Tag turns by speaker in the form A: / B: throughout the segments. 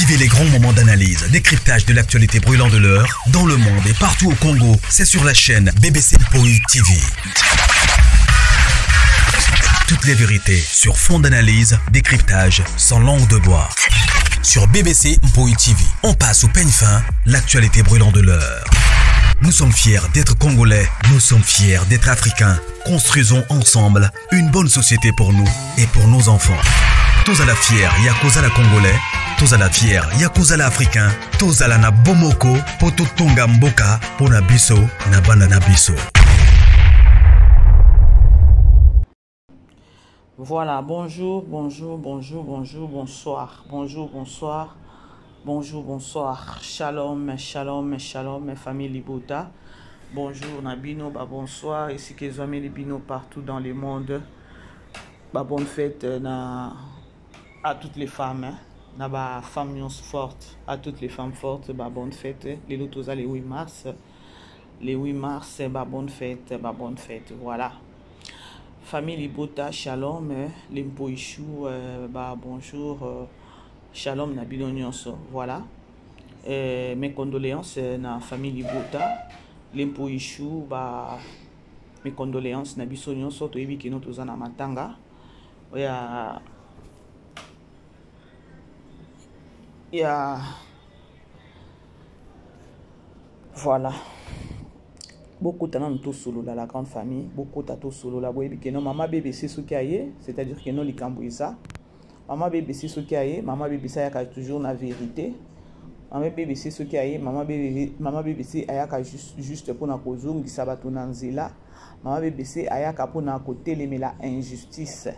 A: Vivez les grands moments d'analyse, décryptage de l'actualité brûlante de l'heure, dans le monde et partout au Congo. C'est sur la chaîne BBC Mpoï TV. Toutes les vérités sur fond d'analyse, décryptage, sans langue de bois. Sur BBC Mpoï TV, on passe au peigne fin, l'actualité brûlante de l'heure. Nous sommes fiers d'être Congolais, nous sommes fiers d'être Africains. Construisons ensemble une bonne société pour nous et pour nos enfants. Tous à la fière, Yakozala Congolais. Tous à la fière, Yakozala Africain. Tous à la na bomoko, poto tonga mboka, pona biso, na banda na biso.
B: Voilà, bonjour, bonjour, bonjour, bonjour, bonsoir. Bonjour, bonsoir. Bonjour, bonsoir. Shalom, shalom, shalom, famille Libota. Bonjour, Nabino, bah bonsoir. Ici que les amis Libino partout dans le monde. Bah bonne fête à toutes les femmes. Hein. Bah femmes fortes, à toutes les femmes fortes. Bah bonne fête. Les lotos les 8 mars. Les 8 mars, bah bonne fête, bah bonne fête. Voilà. Famille Libota, shalom. Les Mpoïchou, bah bonjour. Shalom na bino nyonso. Voilà. Mes condoléances na famille Libota. Lempoïchou, bah mes condoléances na biso nyonso to yebi kino toza na matanga. Voilà. Beaucoup de temps tout solo la grande famille, beaucoup de tout solo la boyebi kino maman bébé c'est ce qui a eu, c'est-à-dire que non li kambouisa. Maman bébé c'est ce qui a eu, maman bébé ça y a toujours la vérité. Maman bébé c'est ce qui a eu, maman bébé c'est ayaka juste pour na kozungi sabatu na nzela. Maman bébé c'est ayaka pour na côté les la injustice.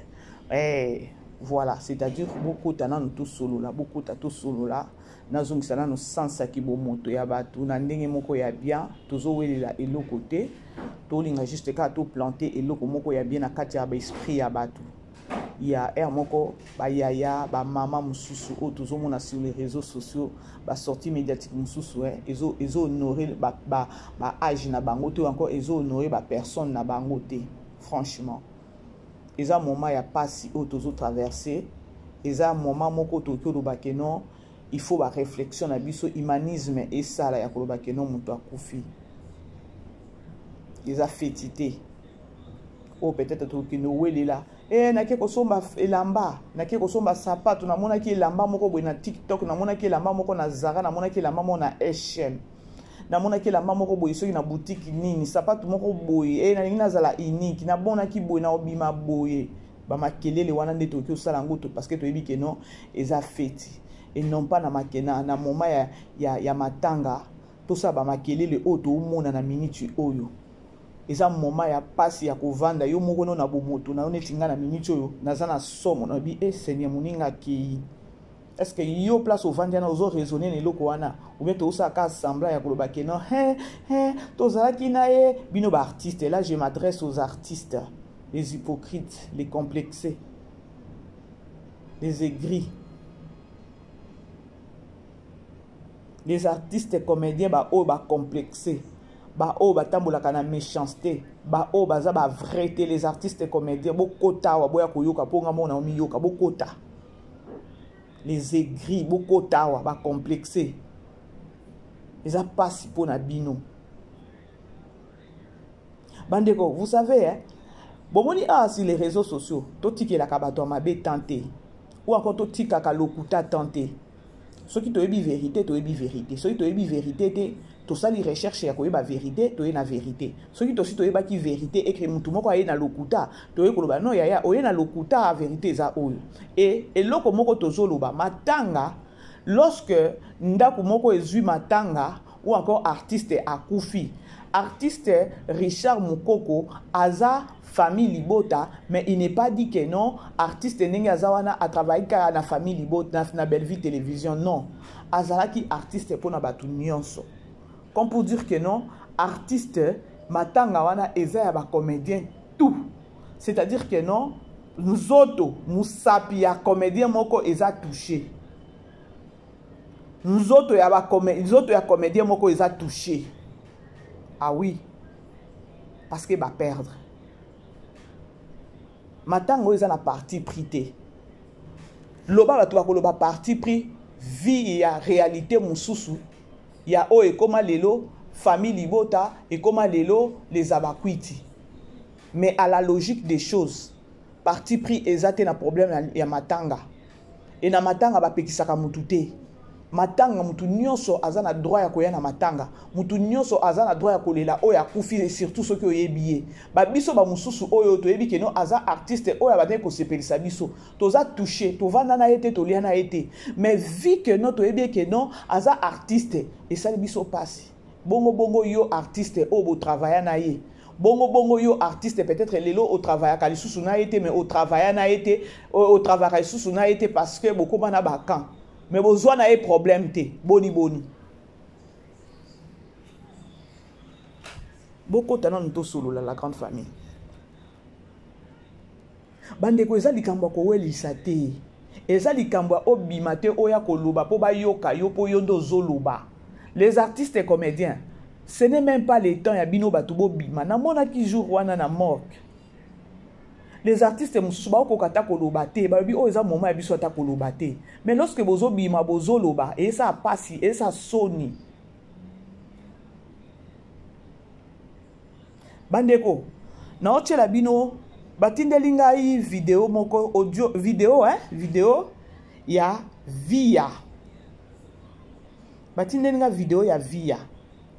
B: Voilà, c'est-à-dire beaucoup de temps tout solo là, beaucoup de tout solo là. Nazungi sana no sansa ki bo moto ya batu na ndenge moko ya bien, tozo welela eloko te. To linga juste ka to planter eloko moko ya bien na kati ya ba esprit ya batu. Il y a moko ba yaya ba mama mususu o toujours mona sur les réseaux sociaux ba sortie médiatique mususu ezo honorer ba âge na bango te encore ezo honorer ba personne na bango te franchement eza moment ya passe o toujours traverser eza moment moko to ko ba ke non il faut ba réflexion na biso humanisme et ça la ya ko ba ke non muto akufi eza fétité o peut-être to ki no weli là nake kosomba elamba nake kosomba sapato na mona ki elamba moko boy na TikTok na mona ki elamba moko na Zara na mona ki elamba moko na H&M na mona ki elamba moko boy soki na boutique nini sapato moko boy na ngina zala unique na bona ki boy na obima boy ba makelele wana nde to ki osala ngoto parce que to yebi ke non eza fête et non pas na makena na moment ya matanga to sa ba makelele o to mona na minute oyo. Eza moment ya pasi ya kovanda yo moko no na bomoto na onetinga na minute oyo naza na somo na bi Seigneur moninga ki est-ce que yo place au vanda na ozo raisonner ne loko wana ou bien to sa ka semblant ya koloba ke non to zala ki na ye bino ba artiste. Là je m'adresse aux artistes, les hypocrites, les complexés, les aigris, les artistes comédiens ba o ba complexés. Ba o batambolaka na méchanceté ba o baza ba vérité. Les artistes comédiens bokota wa boya koyoka ponga mona omiyoka bokota les aigris bokota wa ba complexé eza pasi pona bino bandeko. Vous savez bomoni sur les réseaux sociaux totikela ka bato mabe tenté ou encore totika ka lokuta tenté. Ce qui te dit vérité, te dit vérité. Ce qui te dit vérité, tout ça les recherches ya koyeba vérité, to na vérité. Ce qui aussi to yeba ki vérité écrit mutu moko aye na lokuta, to yekoloba non ya oye na lokuta vérité za oyo. Et eloko moko tozoloba matanga lorsque ndako moko ezui matanga ou encore artiste akufi. Artiste Richard Mukoko aza famille Libota, mais il n'est pas dit que non, artiste Nengi Azawana a travaillé à la famille Libota, na Belle Vie Télévision, non. Azalaki artiste pour na batu nyonso. Comme pour dire que non, artiste Matanga wana eza ba comédien tout. C'est-à-dire que non, nous autres, Moussapia comédien moko eza touché. Nous autres ya comédien moko eza touché. Ah oui. Parce que va perdre. Matango eza na parti pris te. Loba ba to ba parti pris vie ya réalité mususu ya o ekoma lelo famille libota ekoma lelo les abakwiti. Mais à la logique des choses, parti pris ezate na problème ya matanga. Et na matanga ba pekisaka mutu te. Matanga mutu nyonso azana droit ya koya na matanga. Mutu nyonso azana droit ya kolela oya kufi surtout ceux qui oyebiye. Ba biso ba mususu oyo to yebi keno aza artiste oya ba ko sepelisa biso. Toza touché, to vanda na été to liana été. Mais vu que no to yebi que non aza artiste et ça biso passe. Bongo yo artiste o bo travailler na ye. Bongo yo artiste peut-être lelo au travail kali susu na été mais au travail na été au travail susu na été parce que beaucoup bana ba kan. Mais besoin na problème te boni. Beaucoup tanan to solo la grande famille. Bande ko ezali kamba ko welisa te. Ezali kamba obima te oya koloba po ba yoka yo po yondo zoloba. Les artistes et comédiens, ce n'est même pas le temps ya bino batubo bima. Na mona ki jour wana na morgue. Les artistes mususu ba ko kata koloba te, ba bi o eza moment ya biso ata koloba te. Mais lorsque bozo bima bozo loba et ça passe et ça soni. Bandeko, na oche la bino batindeli ngai vidéo moko audio vidéo ya via. Batindeli ngai vidéo ya via.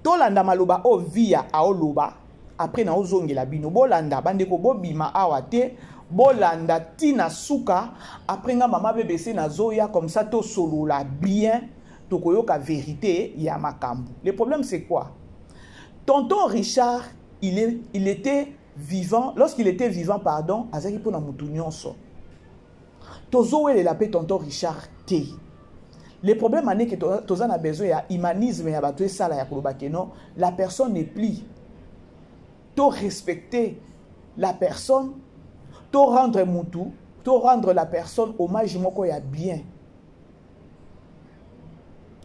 B: Tolanda maloba o via a oloba. Après na ozongi la bino bolanda bandeko bobima awa te bolanda tina suka après nga mama BBC na zoya comme ça to solo la bien to koyoka vérité ya makambu. Le problème c'est quoi? Tonton Richard il était vivant lorsqu'il était vivant pardon azaki pona mutu nyonso. Tozo wele la pe tonton Richard te. Le problème est que toza na besoin ya humanisme ya bato sala ya koloba ke non la personne n'est plus to respecter la personne, to rendre mutu, to rendre la personne hommage moko ya bien.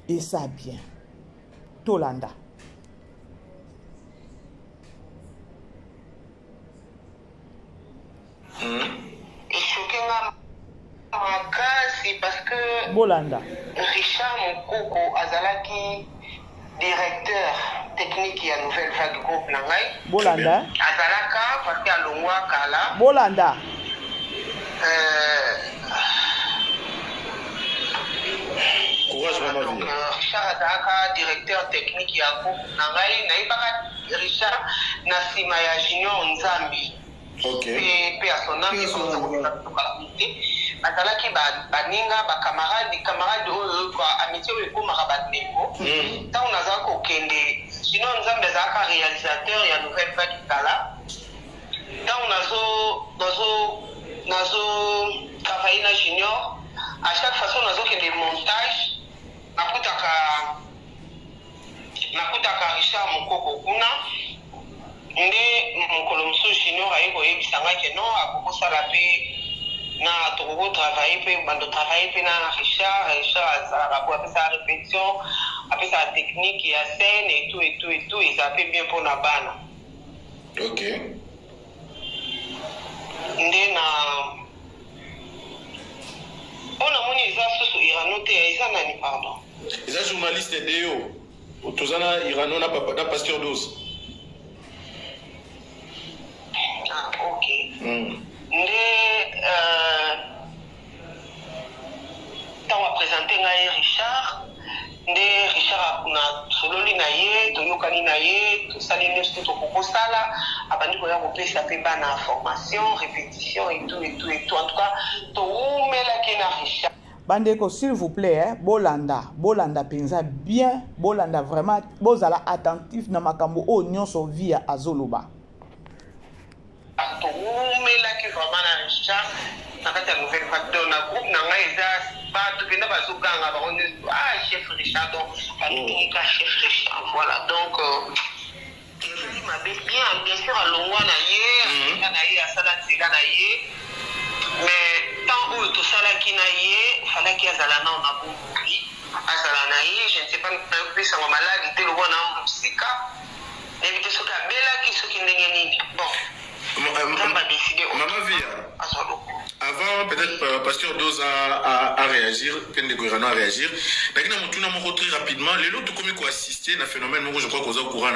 B: Et ça bien. Tolanda.
C: Et choqué makasi parce que
B: Bolanda.
C: Richard Mukoko azalaki directeur technique ya Nouvelle Vague Group na ngai.
B: Bolanda.
C: Azalaka parce que alongwa kala.
B: Bolanda.
D: Courage maman.
C: Donc Richard azalaka directeur technique ya groupe na ngai. Naibaka Richard na sima ya Junior Nzambi.
D: OK.
C: Pe à son âme bazalaki baninga camarade oyo amitié oyo ekomaka bandeko ntango nazala kokende sino nzambe azalaka réalisateur ya Nouvelle Vague kala ntango nazo travailler na Junior à chaque façon nazokende montage nakutaka Richard Mukoko kuna nde mokolo mosusu Junior aye koyebisanga ke non akokosala mpe na toko travailler pe bando travailler pe na Richard azalaka po apesa répétition apesa technique ya scène et tout et ça fait bien pour na bana.
D: OK.
C: Nde na ona moni eza susu Irano te eza nani pardon
D: eza journaliste deo tozana Irano na papa na pasteur Dose.
C: Ah OK. Nde ntango apresente ngai Richard nde Richard akuna sololi na ye toyokani na ye tosali nyonso tokokosala abandi koya kopesa mpe bana formation répétition et tout en tout cas towumelaki na Richard.
B: Bandeko s'il vous plaît bolanda penza bien bolanda vraiment bozala attentif na makambo o nyonso via azoloba.
C: Towumelaki vraiment na Richard na kati ya Nouvelle Vague na groupe na ngai eza bato pena bazoganga baone chef Richard donc batukika chef Richard voilà donc bien sûr alongwa na ye na ye asala nzela na ye mais tant oyo tosalaki na ye falaki azala nao na bomoi azala na ye je ne sais pas nayopesango maladi te lokwa na mosika nayebi te soki abelaki soki ndenge nini bon
D: Maman Via, avant peut-être Pasteur Doz à réagir, Pende Guirano à réagir, mais qui n'a montré très rapidement, les autres comme ils assister à un phénomène, je crois qu'on a au courant,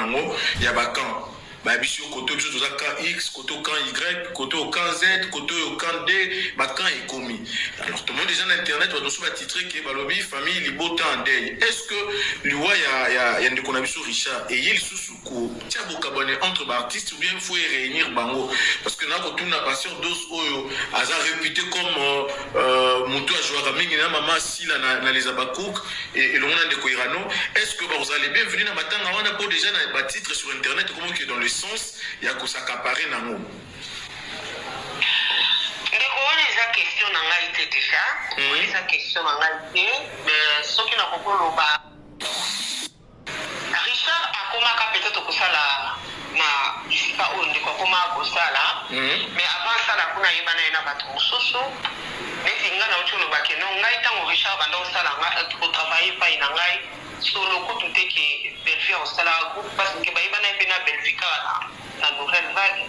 D: il y a Bakan. Côté au camp X, côté au camp Y, côté au camp Z, côté au camp D, camp est commis. Alors tout le monde déjà sur internet va nous titrer que Balobi famille libota en deuil. Est-ce que lui il y a une connexion Richard et il sous tiens bokabone entre artistes ou bien il faut réunir bango parce que là quand on a passion dos oyo aza réputé comme mutu a joué mingi na mama sila na les abakouk et le monde de Koirano. Est-ce que vous allez bien venir na matanga on a pas déjà na titre sur internet comment que dans le sens il y a que ça s'accaparer dans nous.
C: Eza question na ngai te déjà. Eza question na ngai te, mais ce qui n'a pas ba Richard akomaka peut-être kosala na isika oyo ndeko akoma kosala, mais avant ça la kuna yeba na ena bato mosusu neti nga na uti oloba ke no ngai ntango Richard banda osala nga kotravaille epai na ngai solo kutu te ke Belfie osala groupe parce que bayeba na mpe na Belfie kaka na nouvelle vague.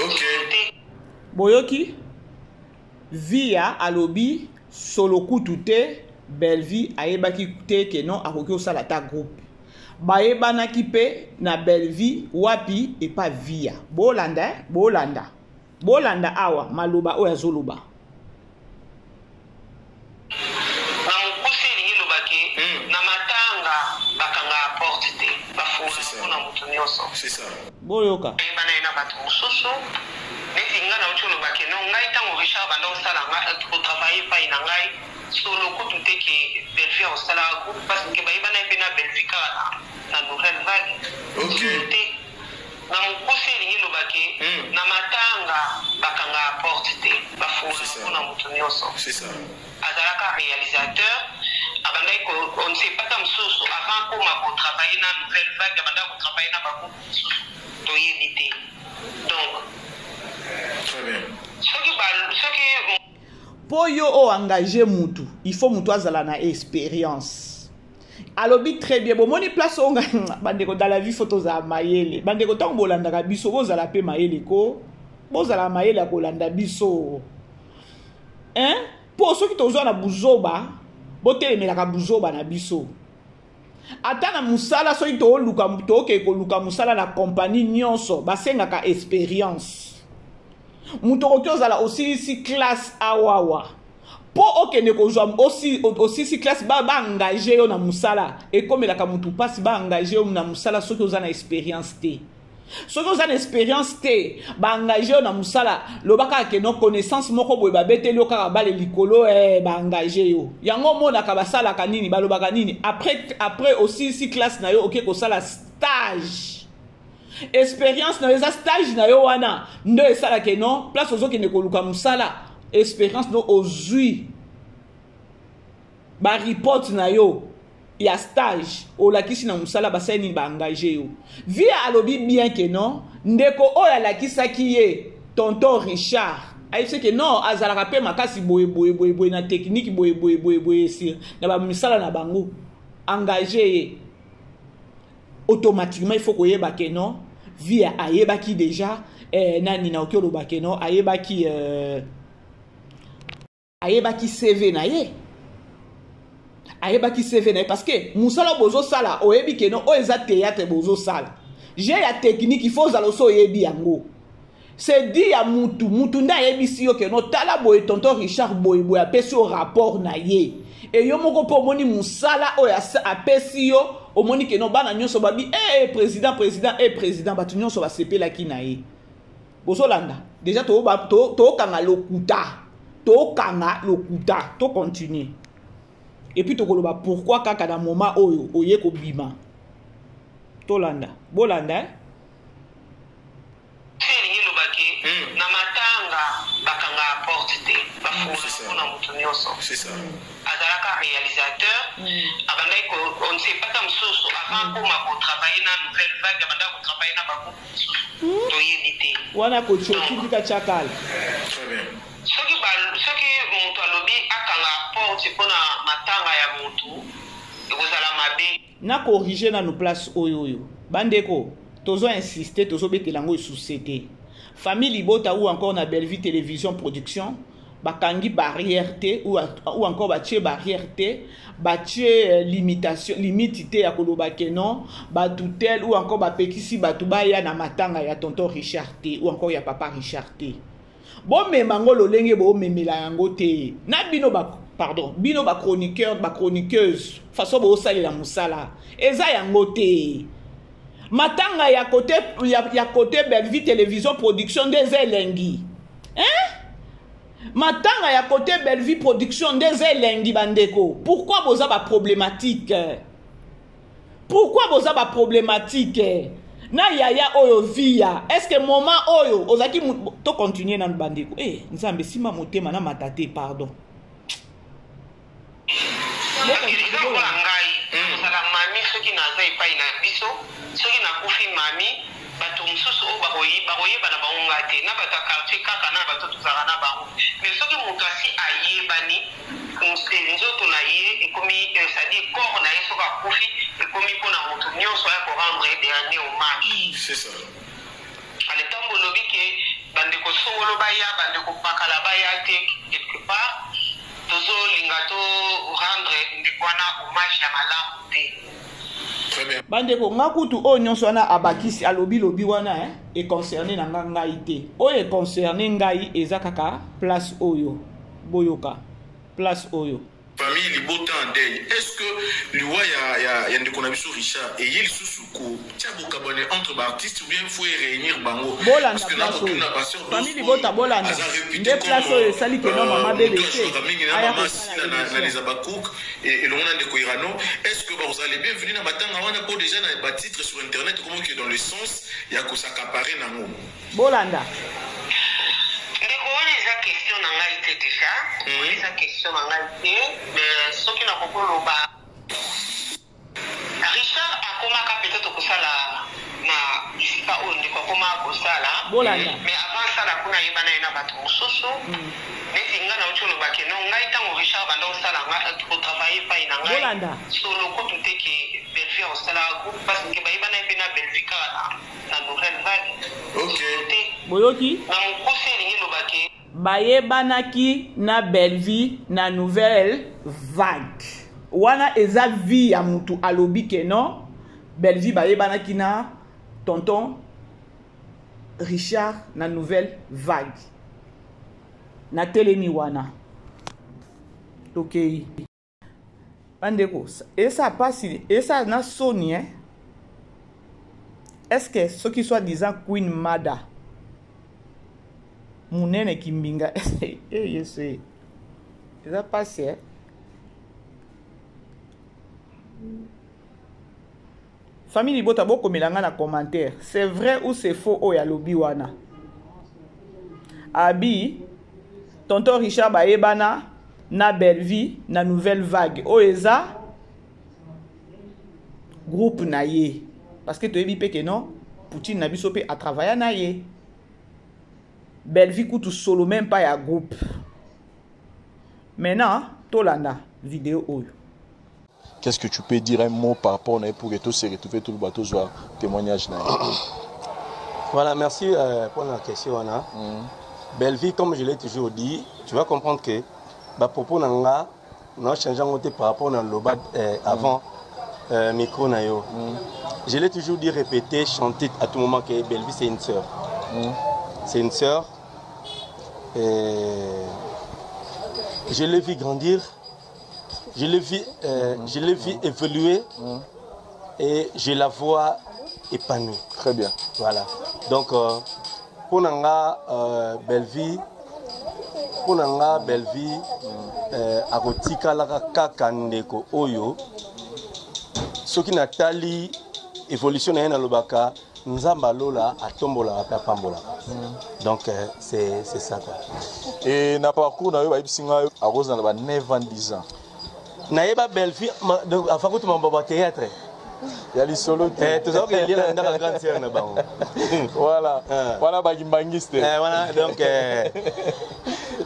D: Ok.
B: Boyoki Via alobi solo kutu te Belfie ayebaki te ke non akoki osala ta groupe. Bayebanaki pe na Belfie wapi et pas Via. Bolanda awa maloba oyo azoloba.
C: Na mukuse lingi lobake na matanga bakanga porte te bafuza kuna mutu nyonso.
D: C'est ça.
B: Boyoka.
C: Bana ina bato mosusu neti nga na uti olobake no ngai ntango Richard banda osala nga kotravaille epai na ngai solo kutu te ke Belfie osala groupe parce que bayebana mpe na Belfie kaka na nouvelle vague.
D: Ok.
C: Na mukuse lingi lobake na matanga bakanga porte te bafuza kuna mutu nyonso.
D: C'est ça.
C: Azalaka réalisateur abandai on ne sait pas comme source avant qu'on m'a travailler na nouvelle vague abandai ko travailler na bako to éviter. Donc
D: très bien.
C: Ce qui
B: po yo o engagé mutu, il faut mutu azala na expérience. Alobi très bien, bon moni place on bandeko dans la vie photo za mayele. Bandeko tango bolanda ka biso bozala pe mayele ko. Bozala mayele ko landa biso. Hein? Po so ki tozo na buzoba, botelemela ka buzoba na biso. Ata na musala so ito luka to ke ko luka musala na compagnie nyonso, basenga ka expérience. Mutu ozala aussi si classe awawa. Po okende kozwa aussi si classe ba engagé yo na musala et comme la kamutu passe ba engagé yo na musala soki ozana expérience te. Soki ozana expérience te ba engagé yo na musala lobaka ke no connaissance moko boye ba beteli yo kaka bale likolo ba engagé yo. Yango mona ka basala kanini ba lobaka nini après aussi si classe na yo OK ko sala stage. Expérience na eza stage na yo wana ndo esala ke non place ozoki ne koluka musala expérience no ozui ba report na yo ya stage o lakisi na musala basani ba engagé yo via alobi bien que non ndeko oya lakisa ki ye tonton Richard aïe que non azala rapé makasi boye na technique boye sir na ba musala na bango engagé automatiquement il faut que yeba que non via ayeba ki déjà nani na okyo loba que non ayeba ki CV na ye ayeba ki CV na ye parce que musala bozo sala oyebi ke no o eza théâtre bozo sala j'ai la technique il faut zalo so yebi yango c'est dit ya mutu nda yebi si yo ke no tala boye tonton Richard boye apesi au rapport na ye et yo moko po moni musala o ya apesi yo omoni ke no bana nyonso babi président batu nyonso ba sepela ki na ye bozo landa déjà to kanga lokuta to continuer et puis to koloba pourquoi kaka na moment oyo oye ko bima to landa bolanda
C: na matanga bakanga porte te bafuza kuna mutu nyonso.
D: C'est ça.
C: Azalaka réalisateur abandai ko on ne sait pas comme source avant qu'on m'a travailler na nouvelle vague abandai ko travailler na bako to éviter.
B: Wana ko choki ka chakal.
D: Très bien.
C: Soki mutu alobi akanga porte pona matanga ya mutu ekozala mabe
B: na corriger na no place oyo bandeko tozo insister tozo betela ngo société famille Libota ou encore na Bellevue Télévision Production bakangi barrière T ou encore batie barrière T batie limitation limite ya koloba kenon batutel ou encore bapekisi batu baya na matanga ya tonton Richard T ou encore ya papa Richard T bon memango lolenge bo memela yango te na bino pardon bino ba chroniqueur ba chroniqueuse façon bo salela musala eza yango te matanga ya côté Bellevue Télévision Production des elengi matanga ya côté Bellevue Production des elengi bandeko pourquoi boza ba problématique na yaya oyo via est-ce que moment oyo ozaki to continuer na bandeko nzambe sima motema na matate pardon
C: la mami soki naza epai na biso soki nakufi mami bato mosusu oyo bakoyeba na bango nga te na bato ya quartier kaka na bato tozalaka na bango mais soki moto asi ayebani nzoto na ye ekomi sadi corps na ye soki akufi ekomi mpona moto nyonso aya korendre dernier hommage
D: c'est ça
C: aletambo olobi ke bandeko songolo baya bandeko pakala baya te quelque part tozolinga to rendre ndeko wana hommage ya malamu te
B: bandeko nga kutu oyo nyonso wana abakisi alobi wana e concerné na ngai te oyo e concerné ngai eza kaka place oyo boyoka place oyo
D: famille Libota en deuil. Est-ce que l'Iwa y a ndeko na biso Richard et il susuko tia bokabone entre artistes ou bien faut réunir bango
B: parce que famille Libota bolanda des places oyo sali ke non mama BBC
D: aya na les abakouk et le monde ndeko Irano est-ce que vous allez bien venir na batanga wana pour déjà na ba titre sur internet comment que dans le sens ya ko s'accaparer nango
B: bolanda
C: question na ngai te déjà eza question na ngai te mais soki na kokoloba Richard akomaka peut-être kosala na isipa oyo ndeko akoma kosala mais avant sala kuna yebana ye na bato mosusu neti nga na uti oloba keno ngai ntango Richard banda osala kotravaille epai na ngai solo kotu te ke Bellevue osala groupe parce que bayebana ye mpe na Bellevue kaka na nouvelle vague
B: boyoki
C: na mokuse elingi loba ke
B: bayebanaki na Bellevue na nouvelle vague wana eza vie ya mutu alobi ke non Bellevue bayebanaki na tonton Richard na nouvelle vague na telemi wana tokei bandeko esa pasi esa na soni est-ce que ce qui soit disant Queen Mada munene kimbinga yes eza pasi famille Libota boko melanga na commentaire c'est vrai ou c'est faux oya lobi wana abi tonton Richard bayebana na Bellevue na nouvelle vague oeza groupe na ye parce que toyebi pe ke non Poutine na biso pe a travailler na ye Bellevue kutu solo même pas ya groupe maintenant tolanda vidéo oyo.
E: Qu'est-ce que tu peux dire un mot par rapport à pour que tout se retrouve tout le bateau soit témoignage là.
F: Voilà, merci pour la question Anna. Bellevue, comme je l'ai toujours dit, tu vas comprendre que bah propos nanga non changeant par rapport à l'oba avant micro na yo. Je l'ai toujours dit, répéter, chanter à tout moment que Bellevue c'est une sœur. C'est une sœur. Je l'ai vu grandir. Je l'ai vu évoluer et je la vois épanouie.
E: Très bien.
F: Voilà. Donc, pour Nanga Bellevue, akotika la kaka ndeko oyo. Ce qui n'a tali évolution na lobaka, nzamba lola atombola pa pambola. Donc c'est ça quoi.
E: Et na parcours na yo ba bisinga a Rose na ba 9 ans 10 ans.
F: Naïba Bellevue, donc à Fakout Mamba théâtre.
E: Il y a les solos.
F: Tout ça, il y a la grande sœur.
E: Voilà. Voilà, Bagimbangiste.
F: Voilà, donc.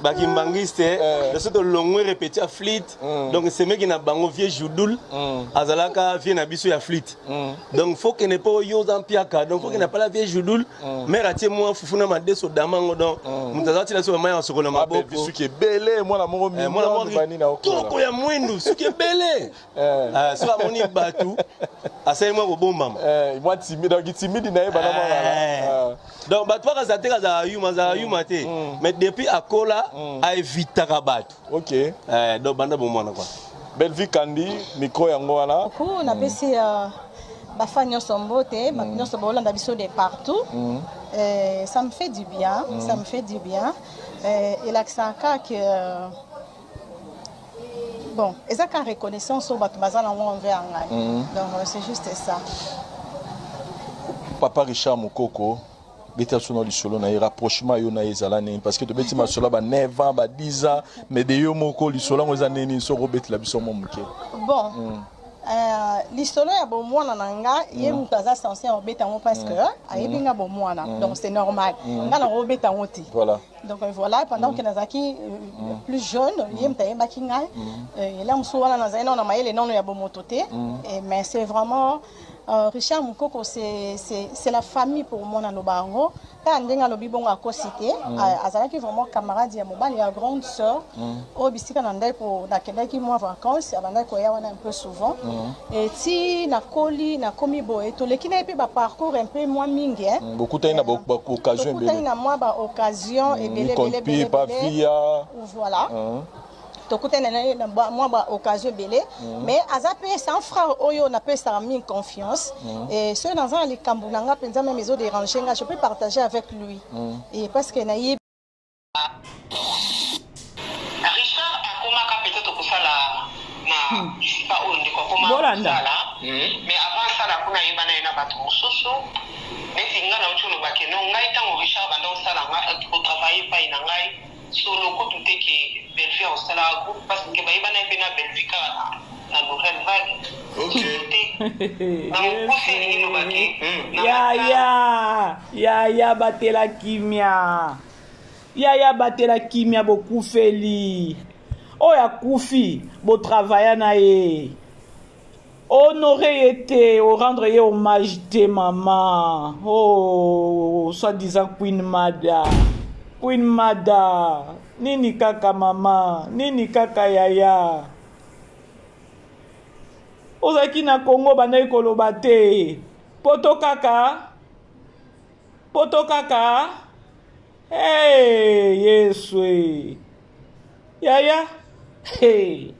F: Bagimbangiste, de ce que l'on répété à flit. Donc, c'est mec qui n'a pas un vieux joudoul. Azalaka vient à bisu à flit. Donc, faut qu'il n'ait pas yo en piaka. Donc, faut qu'il n'ait pas la vieille joudoul. Mais raté moi, Fufuna m'a dit sur Damango. Donc, Moutazati la sur Maya sur le Mabo.
E: Ce qui est belé, moi la mort,
F: moi la mort. Tout le a moins ce qui est belé. Soit mon batou. Assez moi au bon maman.
E: Moi timide, donc timide, il n'a pas.
F: Donc, toi, mais depuis à Kola, à éviter rabat.
E: Ok.
F: Donc, banda bon moi quoi.
E: Belle-Vie Kandi, micro yango wana.
G: On a passé Bafagnon Sombote, Bafagnon Sombote, on a vu de partout. Ça me fait du bien, ça me fait du bien. Et l'accent que bon, et ça qu'en reconnaissance au Batmazan en envers donc c'est juste ça.
E: Papa Richard Mukoko. Beta sono li solo na rapprochement yo na ezala ne parce que to beti ma solo ba 9 ans ba 10 ans mais de yo moko li solo ngoza neni so robet la biso momuke
G: bon li solo ya bo mwana nanga ye mutaza censé obeta mo parce que ayebinga bo mwana donc c'est normal nga na robeta ngoti
E: voilà
G: donc voilà pendant que nazaki plus jeune ye mtaye bakinga et là mso wana nazai na mayele nono ya bo mototé mais c'est vraiment Richard Mukoko, c'est la famille pour moi dans le bango. Quand on a le bibon à cité, Azala qui vraiment camarade de Mobile et grande sœur. Au bisika nandai pour nakendai qui moi vacances, abandai ko ya wana un peu souvent. Et si na koli na komi boy, to le qui n'a pas parcours un peu moins mingi.
E: Beaucoup t'as une occasion.
G: Beaucoup t'as une moi ba occasion et belé
E: pas via.
G: Voilà. Tokute na moi ba occasion belé mais azapé sans frère oyo na pe sa mis confiance et ceux dans un les kambulanga penza même ils ont dérangé je peux partager avec lui et parce que naïe
C: Richard akomaka peut-être ko sala na sipa oyo ndiko koma sala mais avant ça la kuna yebana ina bato mosusu mais singa na uchulo bakeno ngai tango Richard banda sala nga ko travailler pa ina ngai sur le coup tout est que Belle-Vie au salaire groupe parce que bah il va n'être pas Belle-Vie la nouvelle vague. Ok.
B: Ya batela kimia. Ya batela kimia beaucoup feli. Oh ya koufi bo travailler na ye. Honorer été au rendre hommage de maman. Oh soi-disant Queen Mada. Queen Mada, nini kaka mama, nini kaka yaya. Ozaki na Congo banayi koloba te. Poto kaka. Hey, Yesu. Yaya. Hey.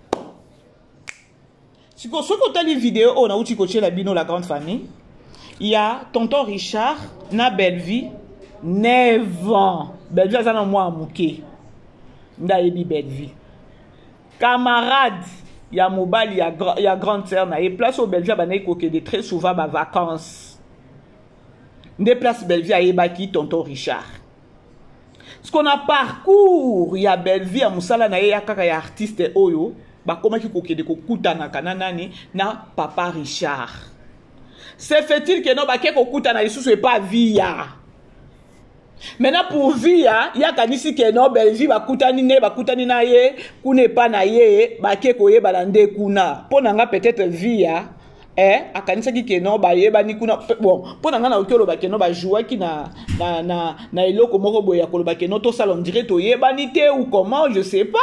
B: Si vous avez une vidéo, on a outil coaché la bino la grande famille. Il y a tonton Richard, na Belle-Vie. 9 ans. Belle-Vie a un mois à mouké. Ndayebi Belle-Vie. Camarade, il y a mobile, il y a grande sœur. Il y a place au Belle-Vie à de très souvent ma vacances. Des places Belle-Vie à Ebaki, tonton Richard. Ce qu'on a parcours, il y a Belle-Vie à Moussala, il y a kaka artiste Oyo. Bah comment qui koke de kokuta na kananani na papa Richard. C'est fait-il que non bah que kokuta na Yesu c'est pas via. Maintenant pour via, il y a kanisi que non Belle-Vie bakutani ne bakutani na ye, kune pa na ye, ba ke koye balande kuna. Ponanga peut-être via akanisa ki que non ba ye ba ni kuna bon, ponanga na okelo ba que non ba joua ki na eloko moko boya koloba que non to salon direct to ye ba ni te ou comment je sais pas.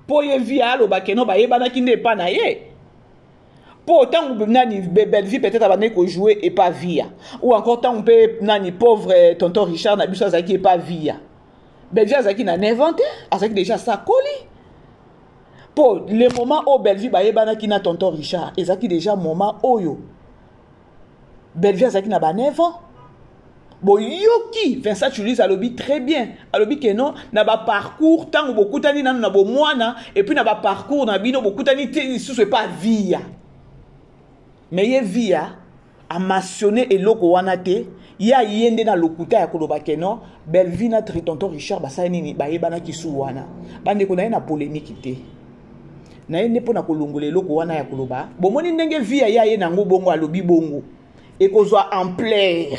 B: Po ye via lo ba que non ba ye ba na ki ne pa na ye. Pour autant que nani Belle-Vie peut-être abandonné ko jouer et pas via ou encore tant on peut nani pauvre tonton Richard na biso azaki et pas via Belle-Vie azaki na inventé azaki déjà ça colis pour le moment où Belle-Vie ba yebana ki na tonton Richard ezaki déjà moment oyo Belle-Vie azaki na ba 9 ans bon yoki Vincent Chulis a lobby très bien a lobby que non na ba parcours tant beaucoup tani na bo mwana et puis na ba parcours na bino beaucoup tani sous c'est pas via. Mais ye via a mentionné eloko wana te ya yende na lokuta ya koloba keno Belle-Vie na tonton Richard basani ni ba yebana kisu wana bande ko na polémique te na ye nde mpona kolongola eloko wana ya koloba bomoni ndenge vi ya ye nango bongo alobi bongo ekozwa ampleur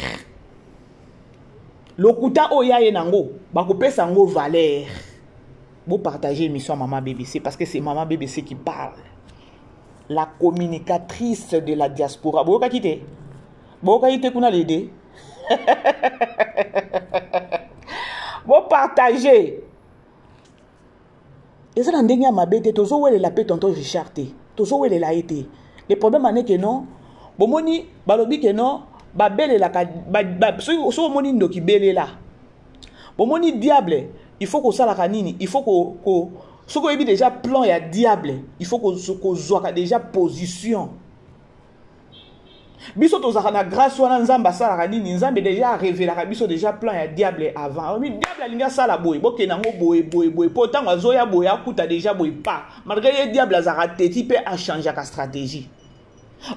B: lokuta oyo ya ye nango bakopesa yango valeur. Vous partagez l'émission Maman BBC parce que c'est Maman BBC qui parle. La communicatrice de la diaspora. Vous pouvez quitter. Vous pouvez quitter qu'on a l'aider. Vous partagez. Et ça, dans le dernier mabete, toujours où est la paix, tonton Richard. Toujours où est la été. Le problème est que non. Bon, moni, balobi que non. Ba belle la so moni ndo ki belle là. Bon moni diable. Il faut que ça la canine, il faut que ce qu'on dit déjà plan il y a diable, il faut que soit déjà position. Biso to zakana grâce wana nzamba sala canine, nzambe déjà révélé la biso déjà plan il y a diable avant. Oui diable linga sala boy, boke nango boy pourtant azoya boy akuta déjà boy pas. Malgré diable azara teti pe a changer sa stratégie.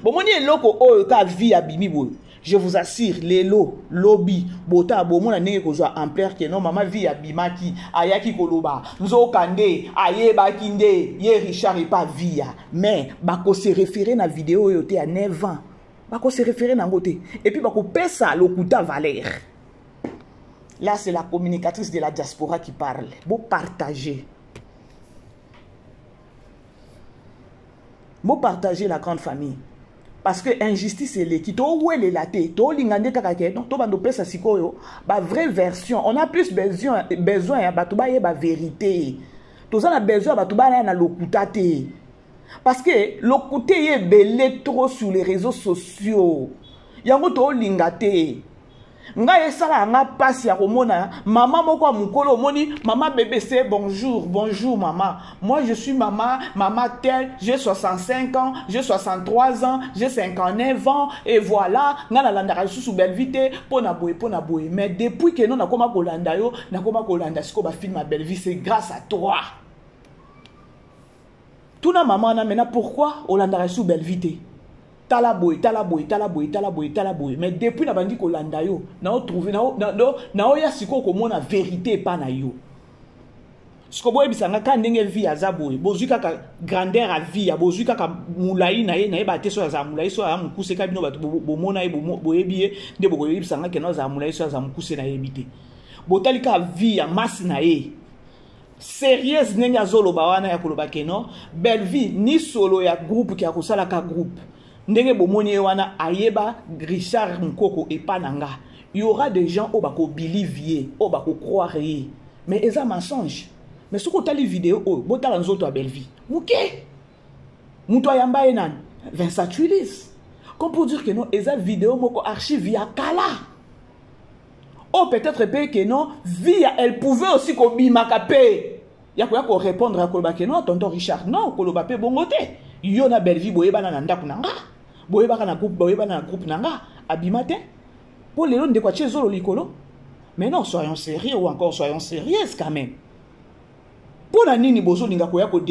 B: Bon moni eloko oyo ka vie abimi boy. Je vous assure, les lots, lobby, bota, bomon a négé kozwa ampleur que non, maman vie abimaki, ayaki koloba, nzo kande, aye bakinde, ye Richard et pas via. Mais, bako se référer na vidéo yote à 9 ans. Bako se référer na ngote. Et puis bako pesa l'okuta valeur. Là, c'est la communicatrice de la diaspora qui parle. Bon partager. Bon partager la grande famille. Parce que injustice est l'équité. To où elle est la tête. To lingande kakake. Donc to bando pesa sikoyo. Ba vraie version. On a plus besoin ya batuba ye ba vérité. To ça na besoin batuba na lokutate. Parce que lokute ye belé trop sur les réseaux sociaux. Yango to lingate. Nga esala nga passe ya komona maman moko mukolo moni maman BBC bonjour maman, moi je suis maman telle, j'ai 65 ans, j'ai 63 ans, j'ai 59 ans et voilà nga na landa sous belle vite pona boye mais depuis que non na koma kolanda yo na koma kolanda siko ba film ma belle vie c'est grâce à toi. Tout na maman na mena pourquoi olanda sous belle vite talaboy. Mais depuis na bandi ko landa yo, na o trouver na o ya siko ko mona vérité pa na yo. Siko boye bisanga ka ndenge vie azaboy, bozuka ka grandeur à vie, bozuka ka mulai na ye ba te so za mulai so a mukuse ka bino batu bo mona ye boyebiye nde boye bisanga ke no za mulai so za mukuse na yebite. Botali ka vie ya masse na ye. Sérieuse ndenge azolo ba wana ya koloba ke no, belle vie ni solo ya groupe ki akosala ka groupe. Ndenge bomoni wana ayeba Richard Mukoko et pananga. Il y aura des gens au bako believe au bako croire mais eza mensonge. Mais ce que tu as les vidéos botala nzoto a belle vie. Muke. Muto yamba enan Vincent Tuilis. Comme pour dire que non eza vidéo moko archive ya kala. Oh peut-être que non via elle pouvait aussi ko bimaka pe. Ya ko répondre à koloba que non tonton Richard non koloba pe bongote. Yo na belle vie boyeba na ndako nanga. Boyeba na groupe nanga abimate. Pour les gens de quoi zolo likolo. Mais non, soyons sérieux ou encore soyons sérieuses quand même. Pour la nini bozo ninga koya ko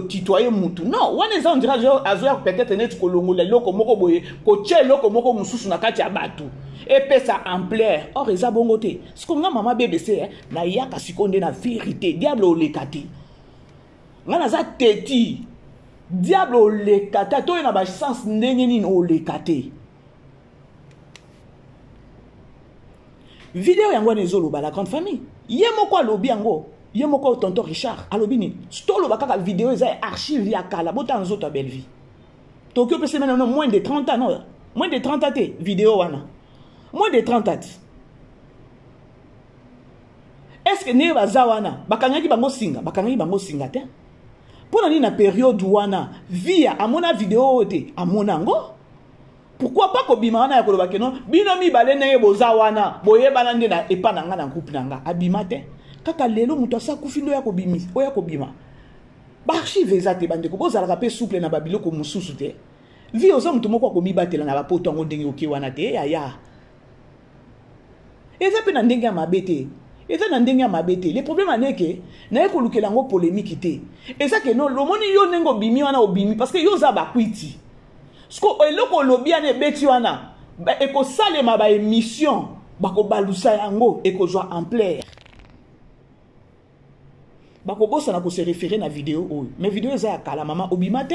B: titoyer mutu. Non, wana eza on dirait azoya peut-être net kolongo le loko moko boye ko tche loko moko mususu na kati ya batu. Et pe sa ampleur. Or eza bongote. Ce qu'on a maman BBC na yaka sikonde na vérité. Diable o lekati. Ngana za teti. Diable o lekata. To na ba sens ndenge nini o lekate. Vidéo yango nezolo ba la grande famille. Yemo kwa lobi yango. Yemo kwa tonton Richard. Alobi ni. Stolo ba kaka vidéo eza archive ya kala. Bota nzoto a belle vie. Tokyo pese maintenant moins de 30 ans non. Moins de 30 ans te vidéo wana. Moins de 30 ans. Est-ce que ne baza wana bakangaki bango singa te? Pona ni na période wana via amona vidéo te amonango. Pourquoi pas ko bima wana ya koloba ke non bino mi balene boza wana boyeba nde na epananga na groupe nanga abima te kaka lelo muto asa kufindo ya ko bimi oya ko bima ba archive ezate bande ko bozala pe souple na babilo ko mususu te vi ozo muto moko ko mibatela na ba poto ngo ndenge oki wana te ya eza pe na ndenge ya mabete. Et ça n'a pas mabete. Le problème est que na eko lukela ngo polémique te. Et ça que non, lo moni yo nengo bimi wana obimi parce que yo za ba kwiti. Sko eloko lobi ane beti wana ba eko salema ba émission ba ko balusa yango eko zo ampleur. bakobosa na ko se référer na vidéo oyo mais vidéo eza ya kala mama obima te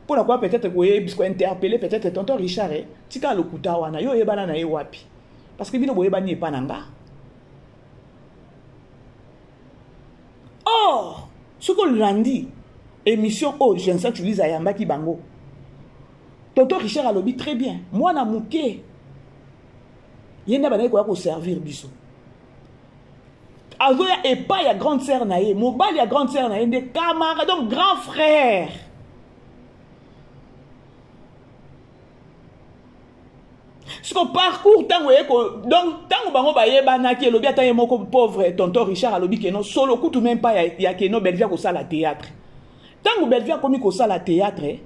B: pour la quoi peut-être ko interpeller peut-être tonton Richard tika lokuta wana yo yebana na ye wapi parce que bino boyebani epa nanga oh ce qu'on lundi émission oh je ne sais tu lis ayamba ki bango tonton Richard alobi très bien moi na muke yenda bana ko servir biso azoya epa ya grande sœur na ye mobali ya grande sœur na ye des camarades donc grand frère ce qu'on parcourt tango eko donc tango bango bayebana ki elobi ata ye moko pauvre tonton Richard alobi que non solo kutu même pas ya que non Belvia ko sala théâtre tango Belvia komi ko sala théâtre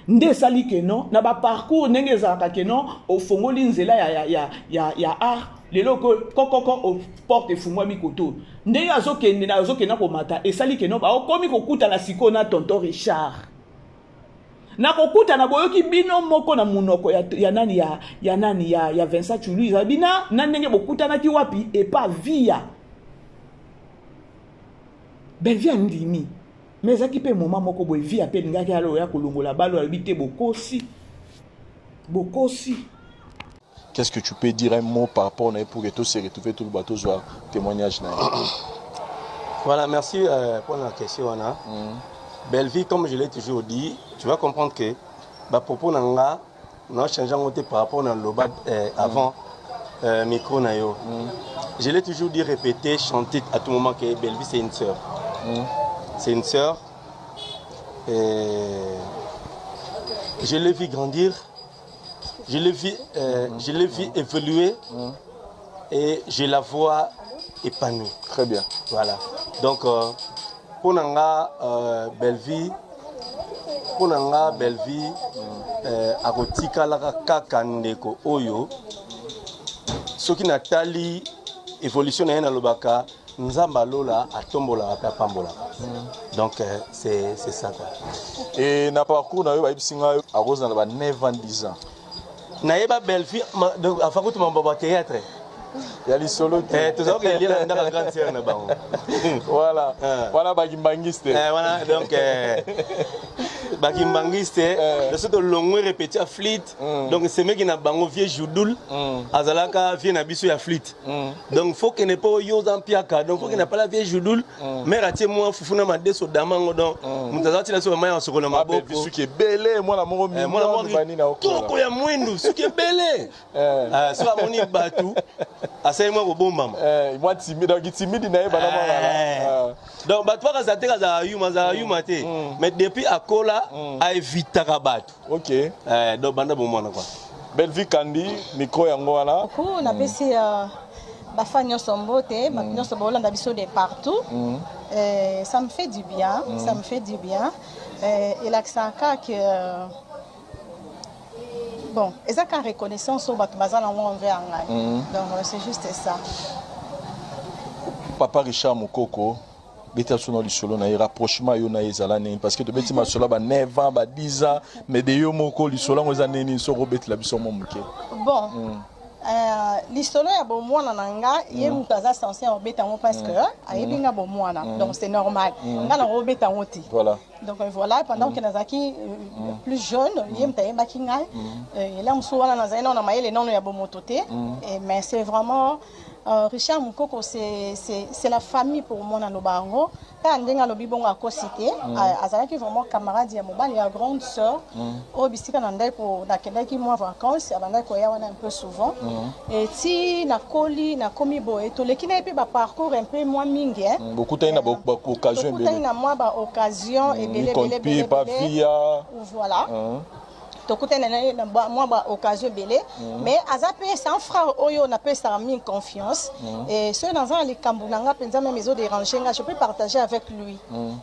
B: nde sali que non na ba parcours ndenge ezalaka que non au fongoli nzela ya art lelo ko au porte fungwa mikoto ndenge azokende ko mata esali que non ba komi ko kuta na siko na tonton Richard na kokuta na boyoki bino moko na munoko ya nani ya Vincent Chulu bina na ndenge bokuta na ki wapi et pas via Belvia ndimi mais aki pe moment moko boy via pe ngaki alo ya kolongola balo habité bokosi
E: qu'est-ce que tu peux dire un mot par rapport à pour que tout se retrouve tout le bateau soit témoignage na
F: voilà merci pour la question Anna. Belle-vie, comme je l'ai toujours dit, tu vas comprendre que bah, propos nanga, nous changeons par rapport à l'oba avant micro nayo. Je l'ai toujours dit, répéter, chanter à tout moment que Belle-vie c'est une sœur. C'est une sœur. Je l'ai vu grandir, je l'ai vu évoluer et je la vois épanouie.
E: Très bien.
F: Voilà. Donc pour nanga Belle-vie akotika la kaka ndeko oyo soki natali évolution na yena lobaka nzamba lola atombola pa pambola donc c'est ça quoi.
E: Et na parcours na yo ba bisinga a rose na ba 9 ans 10 ans
F: na yeba Belle-vie donc afakutu mamba théâtre
E: il y a les solos
F: tout ça que il a dans la grande sœur na bango
E: voilà voilà bakimbangiste
F: voilà donc bakimbangiste de ce que longo répéter à flûte donc c'est mec qui na bango vieux joudoul azalaka vieux na biso ya flûte donc faut que ne pas yo zampiaka donc faut que n'a pas la vieille joudoul mais raté moi fufuna madeso damango donc mutazati na so maya osokola maboko
E: biso qui est belé moi la moro mi moi bani na okolo
F: toko ya mwindu ce qui est belé so amoni batu asai moi bomba
E: moi timide donc timide na yeba na moi
F: donc batu bakazateka za yuma te mais depuis akola a éviter rabat.
E: OK.
F: Donc banda bomona quoi.
E: Belle-vie Kandi micro yango wana.
G: Ko na pesi ba fanyo sombote, ba fanyo sombola na biso de partout. Ça me fait du bien, ça me fait du bien. Et l'accent que bon, eza ka reconnaissance au batu bazala envers ngai. Donc c'est juste ça.
E: Papa Richard Mukoko beta sono li solo na rapprochement yo na ezalane parce que to beti ma solo ba 9 ans ba 10 ans mais de yo moko li solo ngo zaneni so robet la biso mo muke
G: bon l'histoire ya bon mwana nanga ye mutaza censé obeta ngo parce que ayebinga bon mwana donc c'est normal ngana robeta ngoti
E: voilà
G: donc voilà pendant que nazaki plus jeune ye mtaye bakinga et là mso wana nazana na mayele nono ya bomototé mais c'est vraiment Richard Mukoko c'est la famille pour moi na lobango ta ndenga lobi bongo akosité azalaki vraiment camarade ya mobali ya grande sœur au bisika na ndai ko na kendaki moi vacances abanda ko ya wana un peu souvent et si na koli na komi boye to lekina epi ba parcours un peu moins mingi
E: beaucoup taina ba occasion
G: beaucoup taina moi ba occasion et belé
E: pas via
G: voilà moi ba occasion belé mais azape c'est un frère oyo na pe ça mis confiance et ceux dans les kambunanga penza même ils ont dérangé je peux partager avec lui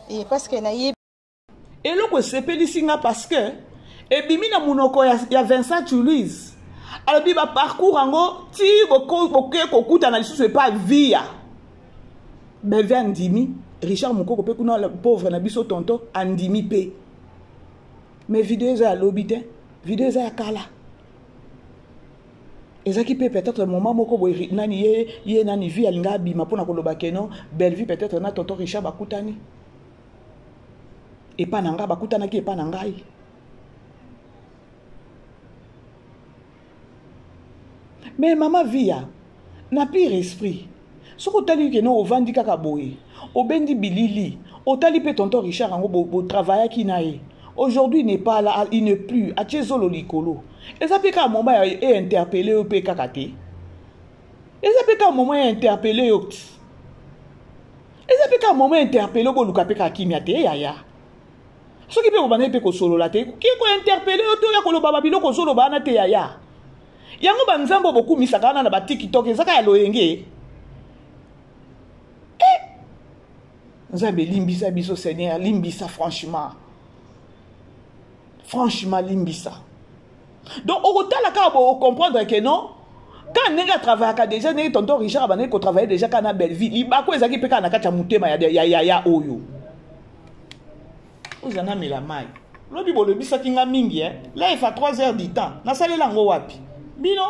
G: et parce que naïe
B: et le ko sepelisinga parce que et bimi na munoko ya Vincent Toulouse alors bi ba parcours ngo ti boko kuta na lisusu pas via Belle-vie andimi Richard Mukoko pe kuna le pauvre na biso tonto andimi pe mais vidéo za lobité vidéo za kala ezaki pe peut-être moment moko boye nani ye nani vie alinga bima pona koloba keno belle vie peut-être na tonton Richard bakutani et pas nanga bakutana ki et pas nangai mais maman via na pire esprit soko tali ke no ovandi kaka boye obendi bilili otali pe tonton Richard ango bo travailler ki na ye aujourd'hui il n'est pas là il n'est plus a tchezolo likolo et ça peut qu'à un moment est interpellé au PKKT et ça peut qu'à un moment est interpellé au et ça peut qu'à un moment interpellé au Luka PKKimiate yaya ce qui peut vous baner pe solo la te qui ko interpellé au to ya ko lo baba biloko solo bana te yaya yango banzambo beaucoup misaka na ba TikTok ezaka ya loyenge nzambe limbisa biso Seigneur limbisa franchement limbisa. Donc, au total, on comprendre que non, quand on a travaillé déjà, tonton Richard a travaillé déjà quand on a belle vie. Il va quoi ezaki peka na kacha mutema ya oyo. Vous en avez la maille. Lobi bo lobi sa kinga mingi là il fait 3 heures du temps. Na sale lango wapi. Bino.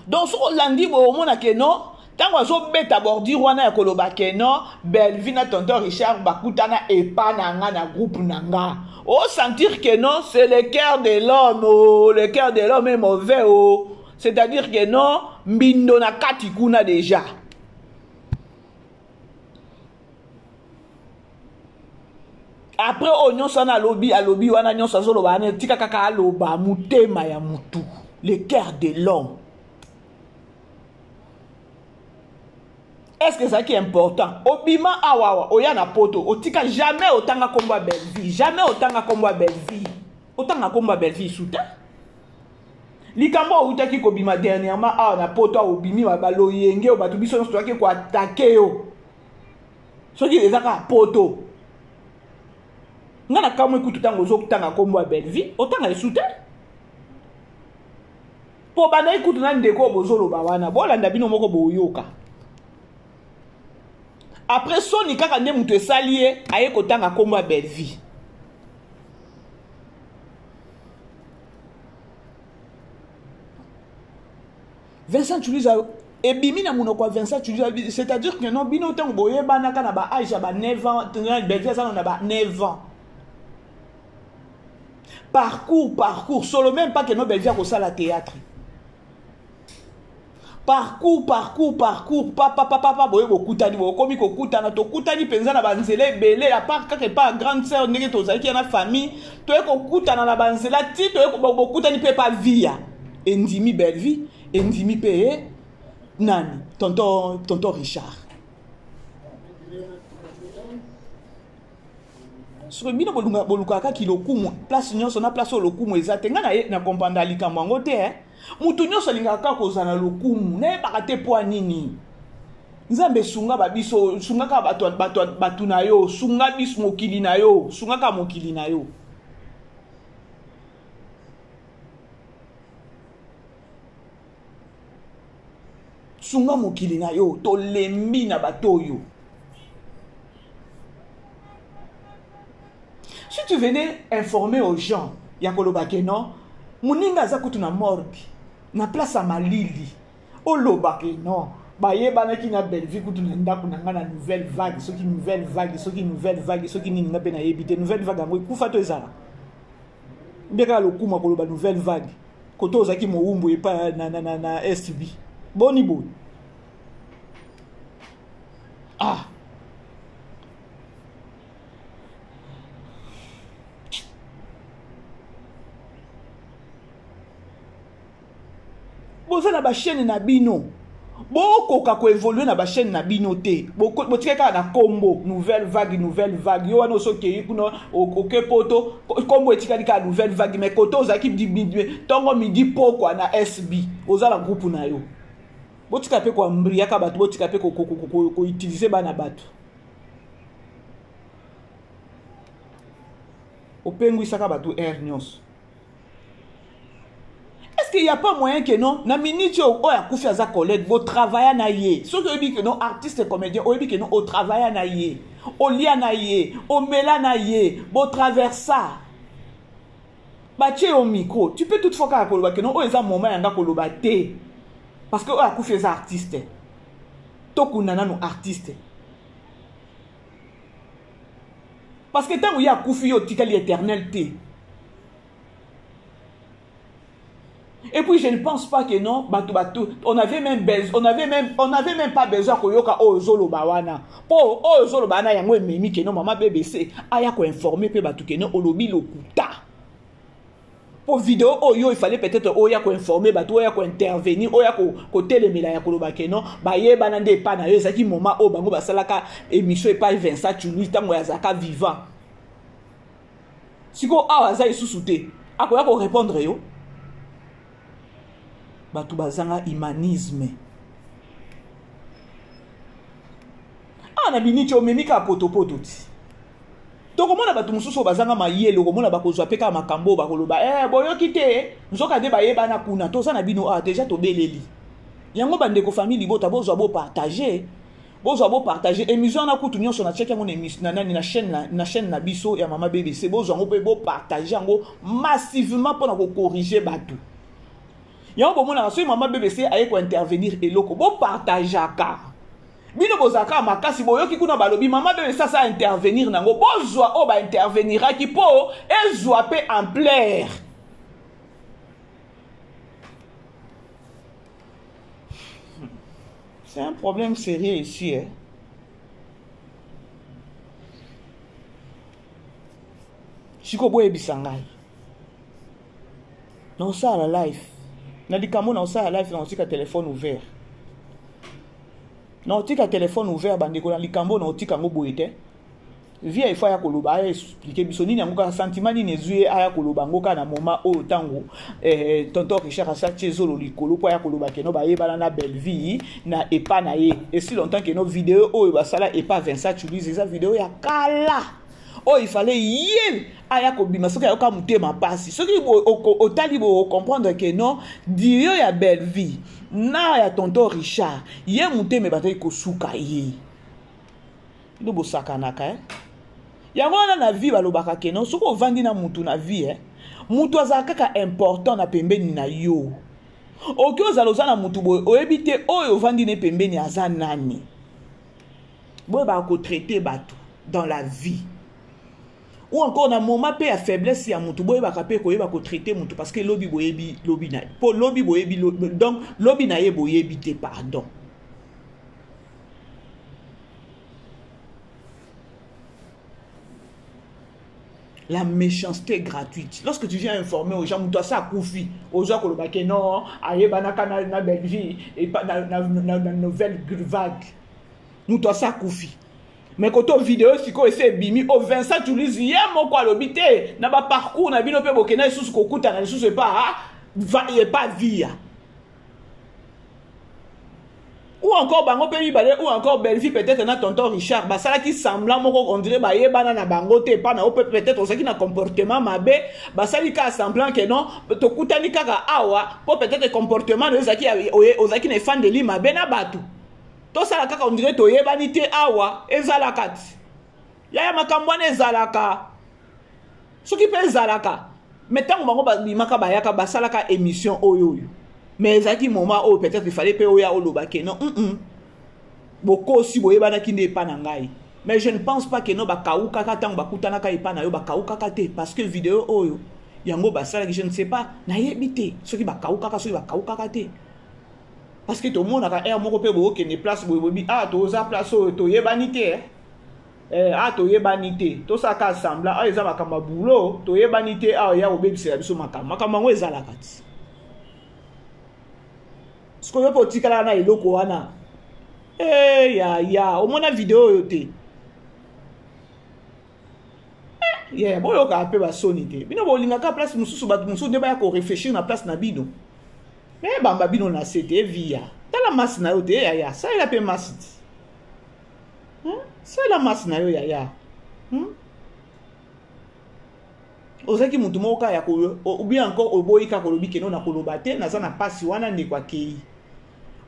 B: Donc, so landi bo mona que non tant qu'on so beta bordi wana ya koloba keno Belleville na tonton Richard bakutana epa nanga na groupe nanga oh sentir que non c'est le cœur de l'homme oh le cœur de l'homme est mauvais oh c'est-à-dire que non mbindo na kati kuna déjà après oh nyonso na lobby wana nyonso zo loba na tika kaka aloba mutema ya mutu le cœur de l'homme. Est-ce que ça qui est important? Obima awawa, oyana poto, otika jamais autant à combat belle vie, jamais autant à combat belle vie. Autant à combat belle vie souta. Likambo utaki ko bima dernièrement a na poto obimi babalo yenge obatubiso no stoke ko attaquer yo. Soki ezaka poto. Ngana kamwe kututango zo kutanga combat belle vie, autant à souta. Po bana ikutu na ndeko bozolo bawana, bolanda bino moko boyoka. Après son ni kaka ne mutu esalié aye kotanga komba belle vie. Vincent Tuliza et bimi na munoko Vincent Tuliza c'est-à-dire que non bino tango boye bana kana ba âge ba 9 ans belle vie ça on a ba 9 ans. Parcours solo même pas que no belle vie ko sala théâtre. Parcours papa boye bokutani bokomi kokutana to kutani penza na banzela belé à part quelque pas grande sœur ndenge tozaki na famille to ekokutana na banzela ti to ekokutani pe pa via endimi belle vie endimi pe nani tonton Richard sur bino boluka ka kilokumu place nyonso na place lokumu ezate ngana na comprendre likambo ngo te mutu nyonso lingaka kozana lokumu na bakate po nini nzambe sunga babiso sunga ka batu na yo sunga bis mokili na yo sunga ka mokili na yo sunga mokili na yo to lembi na batoyo. Si tu venais informer aux gens yakoloba keno muninga za kutu na morgue na place à Malili oloba keno baye bana ki na belle vie kutu na ndako na ngana nouvelle vague soki nouvelle vague soki nini ngape na yebite nouvelle vague ngo kufa to ezala mbeka lokuma koloba nouvelle vague koto ozaki moumbu epa na STB boni boy ah boza na ba chaîne na bino bokoka ko évoluer na ba chaîne na bino te botika ka na combo nouvelle vague yo wana soki kuno oke poto combo etikali ka nouvelle vague mais koto ozaki tongo midi poko na SB oza la groupe na yo botika pe ko mbria ka batu botika pe ko utiliser bana batu opengwi saka batu nyonso. Est-ce qu'il n'y a pas moyen que non, na minute où ya koufi aza collègue, bo travailler na yé. Ceux qui dit que non artiste comédien, ou dit que non au travail na yé. olia na ye, omela na ye, bo traversa. Bache au micro, tu peux toutefois ka koloba que non, o eza moment yanga koloba te. Parce que o akufi eza artiste. Tokunana no artiste. Parce que tant où il y a akufi yo tikali éternel te. Et puis je ne pense pas que non, on avait même pas besoin que yoka ozolo bawana. Po ozolo bana yango memi que non maman BBC aya ko informer pe batu que non olobi lokuta. Pour vidéo oyo il fallait peut-être oya ko informer batu oya ko intervenir oya ko telemela ya koloba que non ba ye banande pa na yo ezaki moment o bango basalaka émission et pas Vincent Chulu tango ya zaka vivant. Siko awaza isusute akoya ko répondre yo. Batu bazanga humanisme. Na biniti o memika potopoto ti. Tokomona batu mususu bazanga mayele komona bakozwa peka makambo bakoloba boyo kite nzoka de bayeba na kuna toza na bino déjà to beleli. Yango bandeko famille bota bozwa bo partager. Bozwa bo partager émission na kutu nyonso na check yango na émission na chaîne na biso ya mama BBC bozwa ngo pe bo partager yango massivement pour na ko corriger batu. Yango bomona so mama BBC aye ko intervenir eloko bo partageaka bino bozaka makasi boyoki kuna balobi mama BBC sa intervenir nango bozwa o ba intervenira ki po ezwa pe ampleur. C'est un problème sérieux ici hein. Chiko boye bisangai non ça la life na likambo na osala live na otika téléphone ouvert. Na otika téléphone ouvert bandeko na likambo na otika ngo boye te. Via il faut ya koloba ya expliquer biso nini yango ka sentiment ni nezuye aya koloba ngo ka na moment o tango tonton Richard Asache zolo likolo po ya koloba ke no ba yebana na belle vie na epa na ye. Et si longtemps que no vidéo o ba sala epa Vincent Chulu eza vidéo ya kala. Oh, il fallait y aya kobima soki ayoka mutema pasi soki otali bo comprendre que non dio ya belle vie na ya tonton Richard ye mutema bataki kosuka ye ndo bosakanaka yango na vie balobaka que non soki ovandi na mutu na vie mutu azalaka kaka important na pembeni na yo oki ozaloza na mutu boye oyebi te oyo ovandi ne pembeni aza nani boye bakotraite bato dans la vie. Ou encore na moment pe ya faiblesse ya mutu boye baka pe ko yeba ko traiter mutu parce que lobi boyebi lobi na po lobi boyebi donc lobi na ye boyebi te pardon. La méchanceté gratuite. Lorsque tu viens informer aux gens, toi ça koufi, aux gens ko lobake non, ayeba na kana na Belgique et pas na nouvelle vague. Nous toi ça koufi. Mais quand on vidéo siko ese bimi o Vincent Chulu ya moko alobite na ba parcours na bino pe bokena isusu kokuta na isusu pas via ou encore bango pe mibale ou encore Belvi peut-être na tonton Richard basala qui semblant moko on dirait ba yebana na bango te pa na o peut-être osaki na comportement mabe basali ka semblant que non to kutani kaka awa po peut-être comportement de osaki na fan de li mabe na batu. To sala kaka on dirait to yebani te awa ezalaka ti ya makambwana ezalaka soki pe ezalaka mais tant bango bimaka bayaka basalaka émission oyo mais ezaki moment o peut-être il fallait pe oya oloba ke non boko si boyebana kinde pa na ngai mais je ne pense pas que no bakauka kaka tant bakutana ka epa na yo bakauka kaka te parce que vidéo oyo yango basala je ne sais pas na yebite soki bakauka kaka soki bakauka kaka te. Parce que tout le monde a un mot qui est place pour toza place to yebanité to yebanité to ça ka sembla eza makamba boulot to yebanité ya obebisela biso makamba ngo ezala kati sko yo potikala na eloko wana ya omona vidéo yo te boyo ka pe ba sonité bino bolinga ka place mususu ba mususu ne ba ko réfléchir na place na bino. Mais bamba bino na c'était via. Dans la masse na yo te ya ça il a pe masse. Ça la masse na yo ya. Ozaki mutu moka ya ko ou bien encore oboyika ko lobi ke non na ko lobate na za na pasi wana ne kwa kei.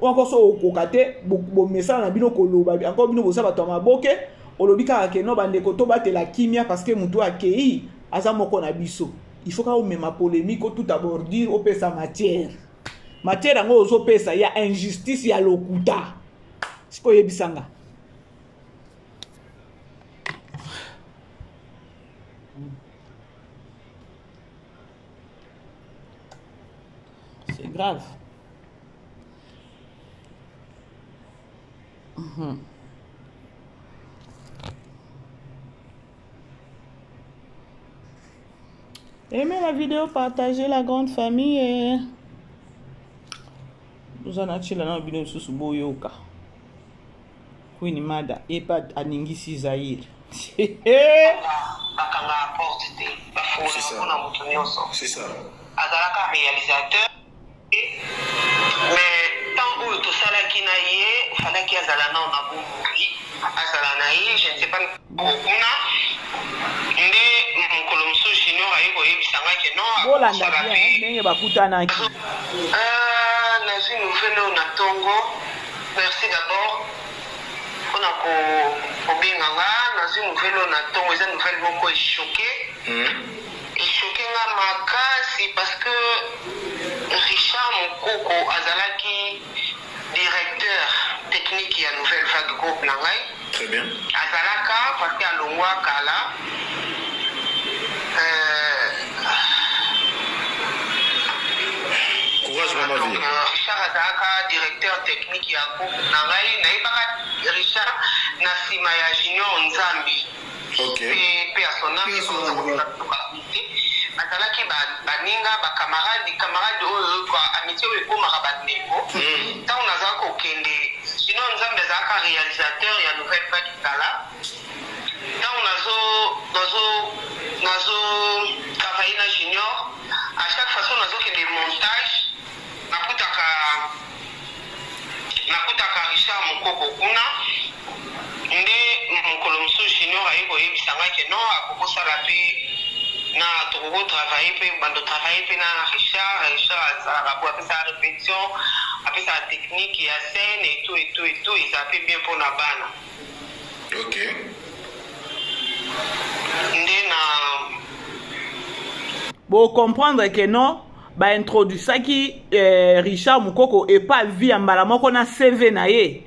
B: Ou encore so okokate bo message na bino ko loba encore bino bo sa bato maboke olobi kaka ke no bandeko to batela kimia parce que mutu akei aza moko na biso. Il faut qu'on mette ma polémique tout à bordir au pesa matière. Matière yango ozo pesa ya injustice ya lokuta. Siko yebisanga. C'est grave. Aimez la vidéo, partagez la grande famille et nous en avons la vidéo sous Boyoka. Queen Mada et pas Aningisi Zahir.
C: C'est
D: ça.
C: Azalaka réalisateur. Mais tant que tout ça là qui n'a eu, fallait qu'il y ait Azalana on a beaucoup. Azalana je ne sais pas beaucoup. Kolomso junior ayi ko yebisanga ke no
B: bolanda bien ndenge bakutana ki
C: nazi nouvelle na Tongo. Merci d'abord on a ko binganga nazi nouvelle na Tongo eza nouvelle moko choqué nga makasi parce que Richard Mukoko azalaki directeur technique ya Nouvelle Vague Group na ngai.
D: Très bien.
C: Azalaka parce que alongwa kala
D: courage mama vie.
C: Richard azalaka directeur technique ya groupe na ngai naibaka Richard na sima ya Junior Nzambi.
D: OK.
C: Pe asona azalaki baninga camarade oyo kwa amitié oyo ekomaka bandeko ntango nazala kokende sino Nzambe azalaka réalisateur ya Nouvelle Vague kala ntango nazo travailler na Junior à chaque façon nazokende montage nakutaka Richard Mukoko kuna nde mokolo mosusu Junior aye koyebisanga ke no akokosala mpe na toko travailler pe bando travailler pe na Richard azalaka po apesa répétition apesa technique ya scène et tout et ça fait bien pour na bana.
D: OK.
C: Ndena
B: bon comprendre que non ba introduire ça qui Richard Mukoko et pas via mbala moko na CV na ye.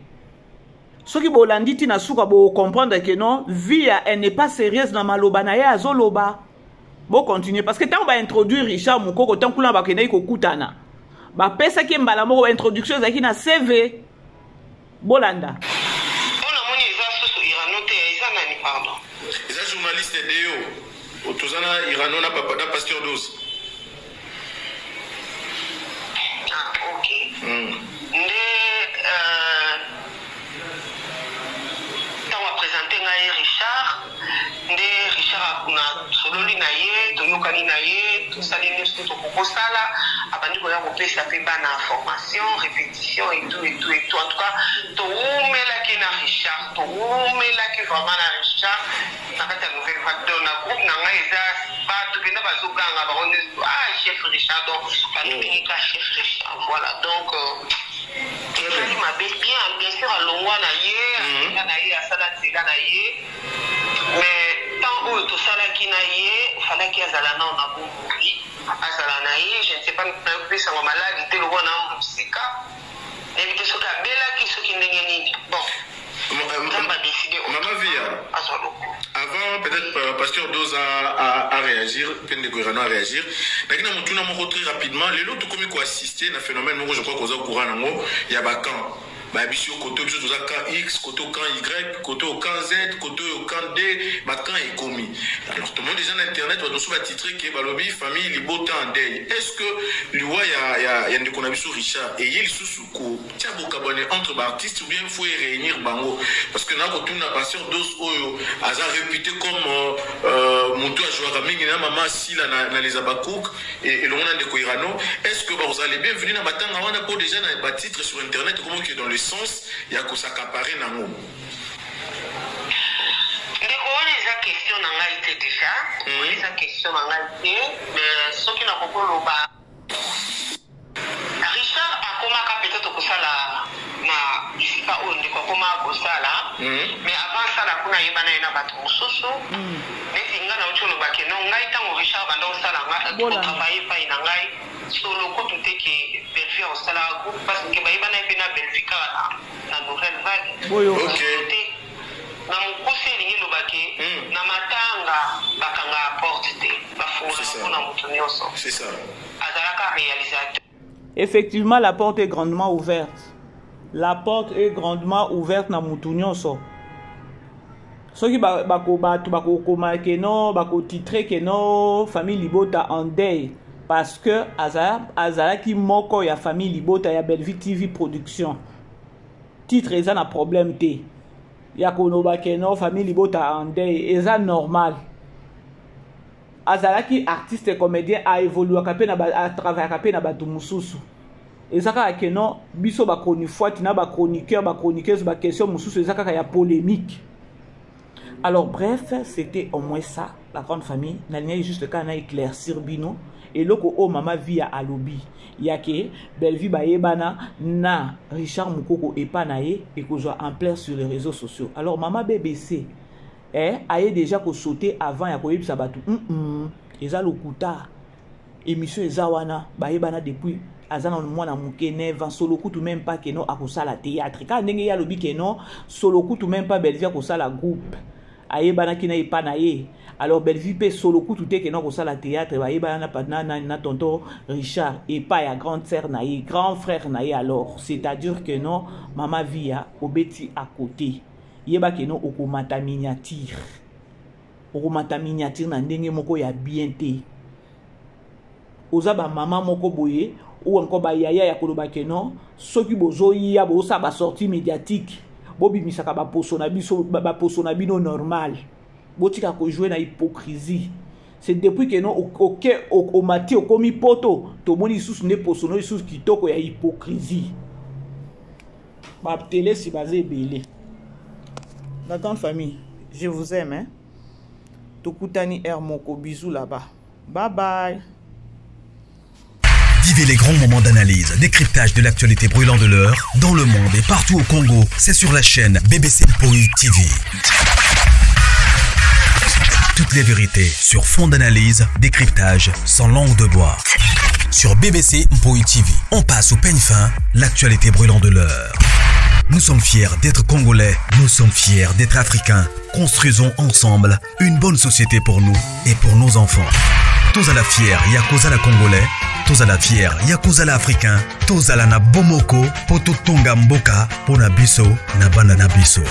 B: Ce qui bolandi ti na suka bo comprendre que non via elle n'est pas sérieuse na maloba na ye azoloba. Bon continuer parce que tant on va introduire Richard Mukoko tant qu'on va kena ko kutana ba pesa ki mbala moko introduction za ki na CV bolanda
C: ona moni eza soso irano te eza nani pardon
D: eza journaliste deo otozana irano na papa na pasteur 12
C: OK nde tant on va présenter ngai Richard nde Richard na sololi na ye toyokani na ye tosali nyonso tokokosala abandi koya kopesa mpe bana formation répétition et tout en tout cas toumelaki na Richard toumelaki vraiment na Richard na kati ya Nouvelle Vague na groupe na ngai eza bato mpena bazoganga baone chef Richard donc bandobengika chef Richard voilà donc ezali mabe bien sûr alongwa na ye asenga na ye asala nzela na ye mais tant oyo tosalaki na ye falaki azala nao na bomoi azala na ye je ne sais pas nayopesango maladi te lokwa na mosika nayebi te soki abelaki soki ndenge nini bon
D: Maman Via, avant peut-être Pasteur Doz à réagir, peine de Guérano à réagir, mais nous avons très rapidement, les autres comme ils assister à un phénomène, je crois qu'on a au courant, il y a Bacan. Babisio côté au camp X, côté au camp Y, côté au camp Z, côté au camp D, camp est commis. Alors tout le monde déjà sur internet va nous titré que Balobi famille libo en deuil. Est-ce que lui y a une déconnabiso Richard et il sous ko tia bokabone entre artistes ou bien il faut réunir bango parce que na ko tuna pasteur dos oyo aza réputé comme monto a jouer mingi na mama sila na les abakouk et le monde de Koirano. Est-ce que vous allez bien venir na matanga wana pour déjà na titre sur internet comment que dans le sens ya ko s'accaparer na mo
C: ndeko wana eza question na ngai te déjà eza question na ngai te mais soki na kokoloba Richard akomaka peut-être kosala na isika oyo ndeko akoma kosala mais avant ça osala kuna yeba na ena bato mosusu neti nga na otolo bakeno ngai tango Richard banda osala nga travailler pa ina ngai solo ko tout que Belvi osala groupe parce que bayeba na epena Belvi kala na nouvelle vague
B: OK
C: na mukose lingi lobake na matanga bakanga porte te bafunga kuna mutu nyonso
D: c'est ça
C: azalaka réalisateur.
B: Effectivement, la porte est grandement ouverte. La porte est grandement ouverte na mutu nyonso. Soki bako koma keno bako titre keno famille Libota en deuil parce que azala ki moko ya famille Libota ya Bellevue TV production. Titre eza na problème te. Ya kono ba keno famille Libota en deuil eza normal. Azala ki artiste et comédien a évolué a travaillé na batu mususu. Ezaka keno biso ba chroniqueur na ba chroniqueur ba chroniqueuse ba question mususu ezaka ya polémique. Alors bref, c'était au moins ça, la grande famille. Na ligne juste quand on a éclaircir bino et loko o mama via alobi. Yake Bellevue bayebana na Richard Mukoko epanaye et ko soit en place sur les réseaux sociaux. Alors maman BBC aye déjà ko sauter avant ya ko yebisa batu. Eza lokuta émission eza wana bayebana depuis azana mwana muke neva solo kutu même pas que non akosala théâtre. Ka ndenge ya lobi que non solo kutu même pas Bellevue akosala groupe. Ayebana kina epanaye. Alors Bellevue pe solo kutu te que non kosala théâtre bayebana na tonton Richard et pas ya grande sœur naye, grand frère naye alors. C'est-à-dire que non mama via obeti à côté. Yeba que non okomata miniature. Okomata miniature na ndenge moko ya bien te. Ozaba mama moko boye ou encore ba yaya ya koloba que non soki bozo ya bosa ba sortie médiatique. Bobi misaka ba posona biso ba posona bino normal. Botika ko jouer na hypocrisie. C'est depuis que non au mati au komi poto to moni sous ne posono sous kitoko ya hypocrisie. Ba télé si basé belé. La grande famille, je vous aime hein. Tokutani Moko, bisous là-bas. Bye bye.
A: Vivez les grands moments d'analyse, décryptage de l'actualité brûlante de l'heure, dans le monde et partout au Congo. C'est sur la chaîne BBC Mpoï TV. Toutes les vérités sur fond d'analyse, décryptage sans langue de bois. Sur BBC Mpoï TV, on passe au peigne fin, l'actualité brûlante de l'heure. Nous sommes fiers d'être Congolais, nous sommes fiers d'être Africains. Construisons ensemble une bonne société pour nous et pour nos enfants. Tous à la fière, Yakoza la Congolais. Tous à la fière, Yakoza la Africain. Tous à la na Bomoko, Poto Tonga Mboka, Pona Biso, na Bana na Biso.